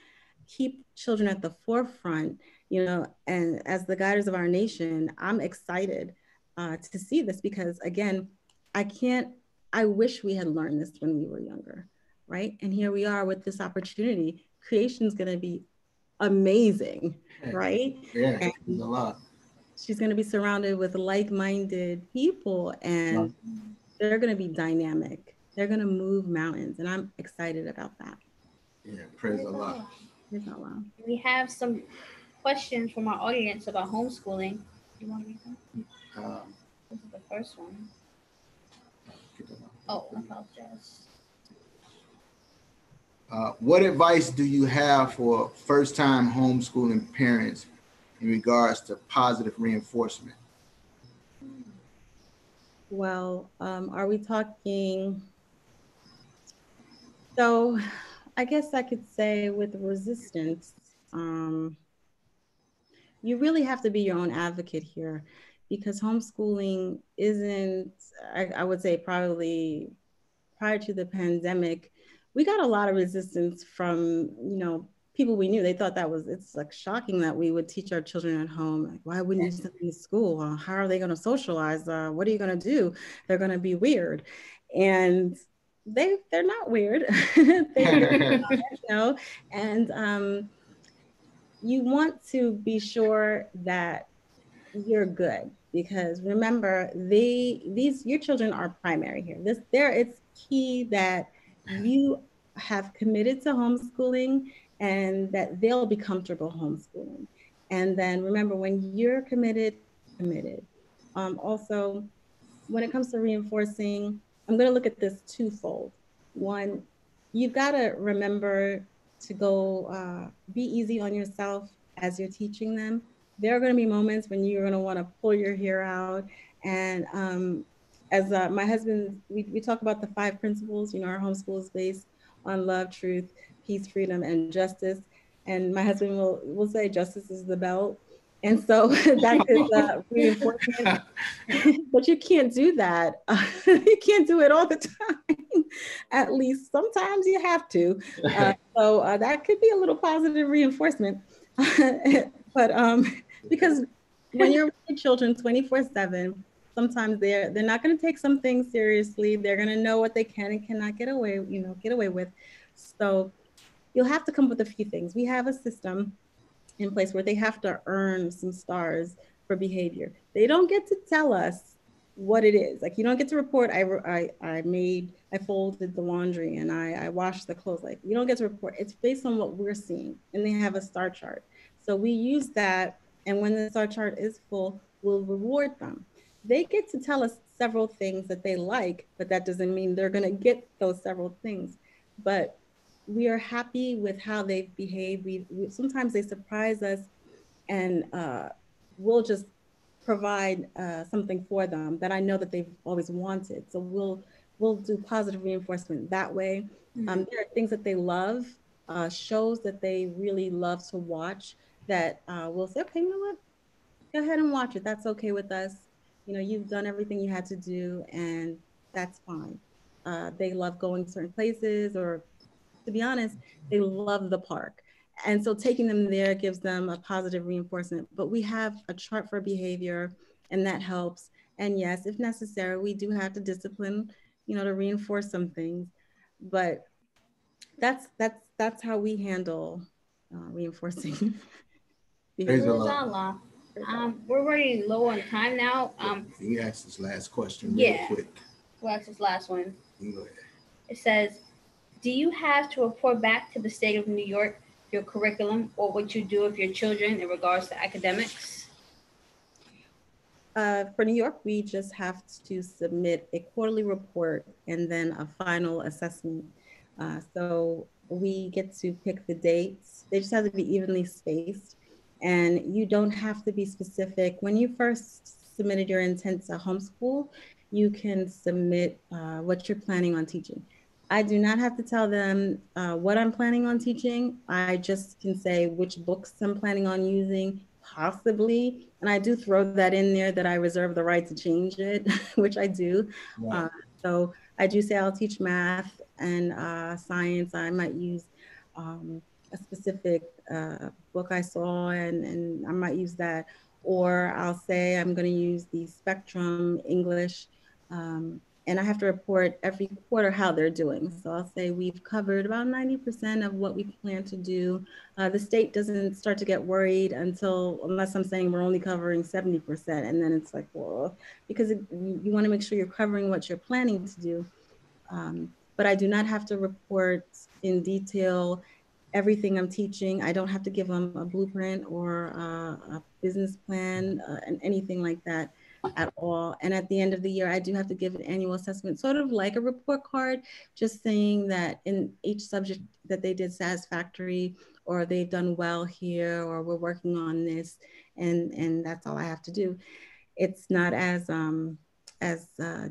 keep children at the forefront, and as the guiders of our nation, I'm excited to see this, because again, I wish we had learned this when we were younger, right? And here we are with this opportunity. Creation is going to be amazing, right? Yeah, and it's a lot. she's going to be surrounded with like-minded people, and they're going to be dynamic. They're going to move mountains, and I'm excited about that. Yeah, praise Allah. Praise Allah. We have some questions from our audience about homeschooling. You want to read them? This is the first one. Oh, I apologize. What advice do you have for first-time homeschooling parents in regards to positive reinforcement? Well, are we talking? So I guess I could say with resistance, you really have to be your own advocate here, because homeschooling isn't, I would say probably prior to the pandemic, we got a lot of resistance from, people we knew. They thought it's like shocking that we would teach our children at home. Like, why wouldn't you send them to school? How are they going to socialize? What are you going to do? They're going to be weird. And they're not weird. And you want to be sure that you're good, because remember, your children are primary here. It's key that you have committed to homeschooling and that they'll be comfortable homeschooling. And then remember, when you're committed. Also, when it comes to reinforcing, I'm going to look at this twofold. One, you've got to remember to go be easy on yourself as you're teaching them. There are going to be moments when you're going to want to pull your hair out. And as my husband, we talk about the 5 principles. Our homeschool is based on love, truth, peace, freedom, and justice. And my husband will say justice is the belt. And so that is reinforcement. But you can't do that. You can't do it all the time. At least sometimes you have to. So that could be a little positive reinforcement. But because when you're with your children 24/7, sometimes they're not going to take some things seriously. They're going to know what they can and cannot get away with. So you'll have to come up with a few things. We have a system in place where they have to earn some stars for behavior. They don't get to tell us what it is. Like, you don't get to report, I folded the laundry and I washed the clothes. Like, you don't get to report. It's based on what we're seeing, and they have a star chart. So we use that, and when the star chart is full, we'll reward them. They get to tell us several things that they like, but that doesn't mean they're gonna get those several things. But we are happy with how they've behaved. We sometimes they surprise us, and we'll just provide something for them that I know that they've always wanted. So we'll do positive reinforcement that way. There are things that they love, shows that they really love to watch, that we'll say, okay, you know what? Go ahead and watch it. That's okay with us. You've done everything you had to do, and that's fine. They love going to certain places, or to be honest, they love the park. And so taking them there gives them a positive reinforcement. But we have a chart for behavior, and that helps. And yes, if necessary, we do have to discipline, to reinforce some things. But that's how we handle reinforcing. Praise Allah. We're running low on time now. We asked this last question real quick. We'll ask this last one. Go ahead. It says, do you have to report back to the state of New York your curriculum or what you do with your children in regards to academics? For New York, we just have to submit a quarterly report and then a final assessment. So we get to pick the dates. They just have to be evenly spaced, and you don't have to be specific. When you first submitted your intent to homeschool, you can submit what you're planning on teaching. I do not have to tell them what I'm planning on teaching. I just can say which books I'm planning on using, possibly, and I do throw that in there that I reserve the right to change it, which I do. Right. So I do say I'll teach math and science. I might use a specific book I saw, and I might use that. Or I'll say I'm going to use the Spectrum English. And I have to report every quarter how they're doing. So I'll say we've covered about 90% of what we plan to do. The state doesn't start to get worried unless I'm saying we're only covering 70%. And then it's like, well, because you want to make sure you're covering what you're planning to do. But I do not have to report in detail everything I'm teaching. I don't have to give them a blueprint or a business plan and anything like that at all. And at the end of the year, I do have to give an annual assessment, sort of like a report card, just saying that in each subject that they did satisfactory, or they've done well here, or we're working on this, and that's all I have to do. It's not as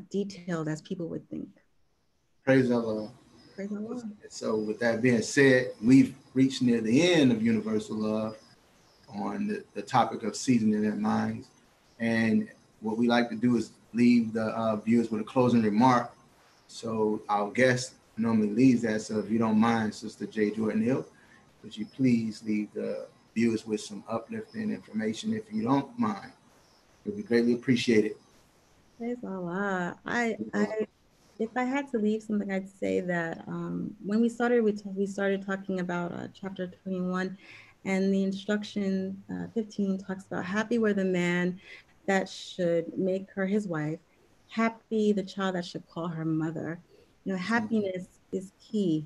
detailed as people would think. Praise the Lord. Praise the Lord. So with that being said, we've reached near the end of Universal Love on the topic of seasoning their minds. And what we like to do is leave the viewers with a closing remark. So our guest normally leaves that. So if you don't mind, Sister J. Jordan Hill, would you please leave the viewers with some uplifting information if you don't mind? It would be greatly appreciated. Praise Allah. If I had to leave something, I'd say that when we started, we started talking about chapter 21, and the instruction 15 talks about happy were the man that should make her his wife, happy the child that should call her mother. You know, happiness is key,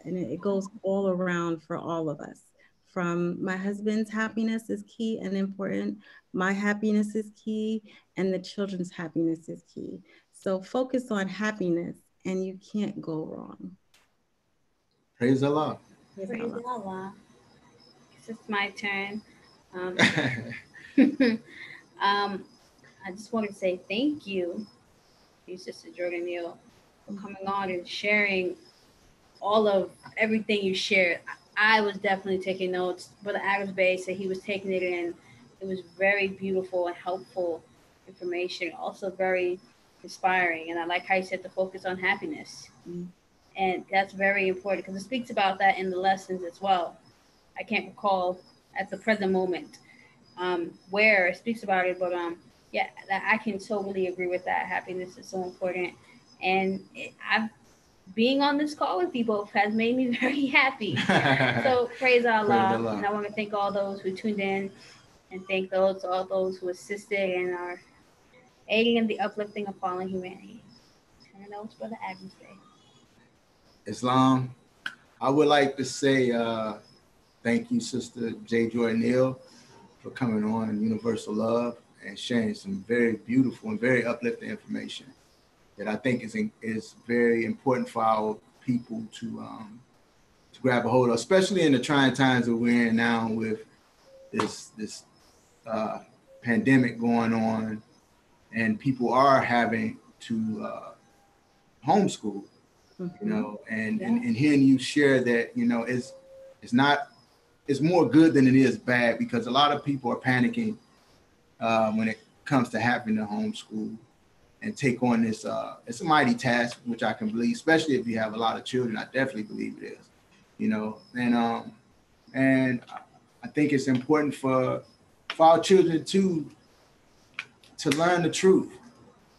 and it goes all around for all of us. From my husband's happiness is key and important, my happiness is key, and the children's happiness is key. So focus on happiness and you can't go wrong. Praise Allah. Praise Allah. It's my turn. I just want to say thank you, Sister Jordan Neal, for coming on and sharing all of everything you shared. I was definitely taking notes. Brother Adams Bay said he was taking it in. It was very beautiful and helpful information, also very inspiring. And I like how you said to focus on happiness. And that's very important because it speaks about that in the lessons as well. I can't recall at the present moment where it speaks about it, but yeah, I can totally agree with that. Happiness is so important. And being on this call with you both has made me very happy. So praise Allah. And I want to thank all those who tuned in, and thank all those who assisted and are aiding in the uplifting of fallen humanity. Turn it over to Brother Adams Day. Islam, I would like to say thank you, Sister J. Jordan Hill, for coming on Universal Love and sharing some very beautiful and very uplifting information that I think is very important for our people to grab a hold of, especially in the trying times that we're in now with this pandemic going on, and people are having to homeschool, you know, and hearing you share that, you know, it's more good than it is bad, because a lot of people are panicking when it comes to having to homeschool and take on this. It's a mighty task, which I can believe, especially if you have a lot of children. I definitely believe it is, you know, and I think it's important for our children to learn the truth,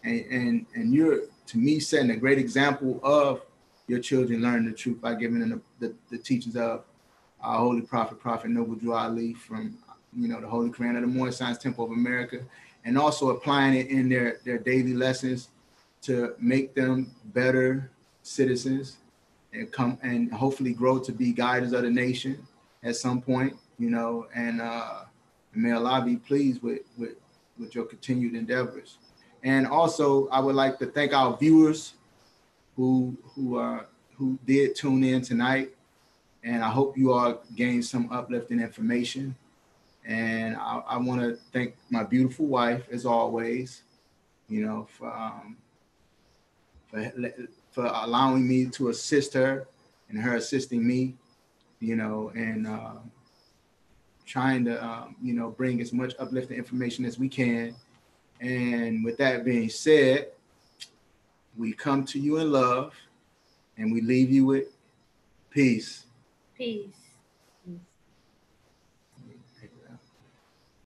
and you're, to me, setting a great example of your children learning the truth by giving them the teachings of our holy Prophet Noble Drew Ali from, you know, the Holy Quran of the Morning Science Temple of America, and also applying it in their daily lessons to make them better citizens and hopefully grow to be guiders of the nation at some point, you know, and may Allah be pleased with your continued endeavors. And also, I would like to thank our viewers who did tune in tonight, and I hope you all gained some uplifting information. And I want to thank my beautiful wife, as always, you know, for allowing me to assist her and her assisting me, you know, and trying to, bring as much uplifting information as we can. And with that being said, we come to you in love and we leave you with peace. Peace.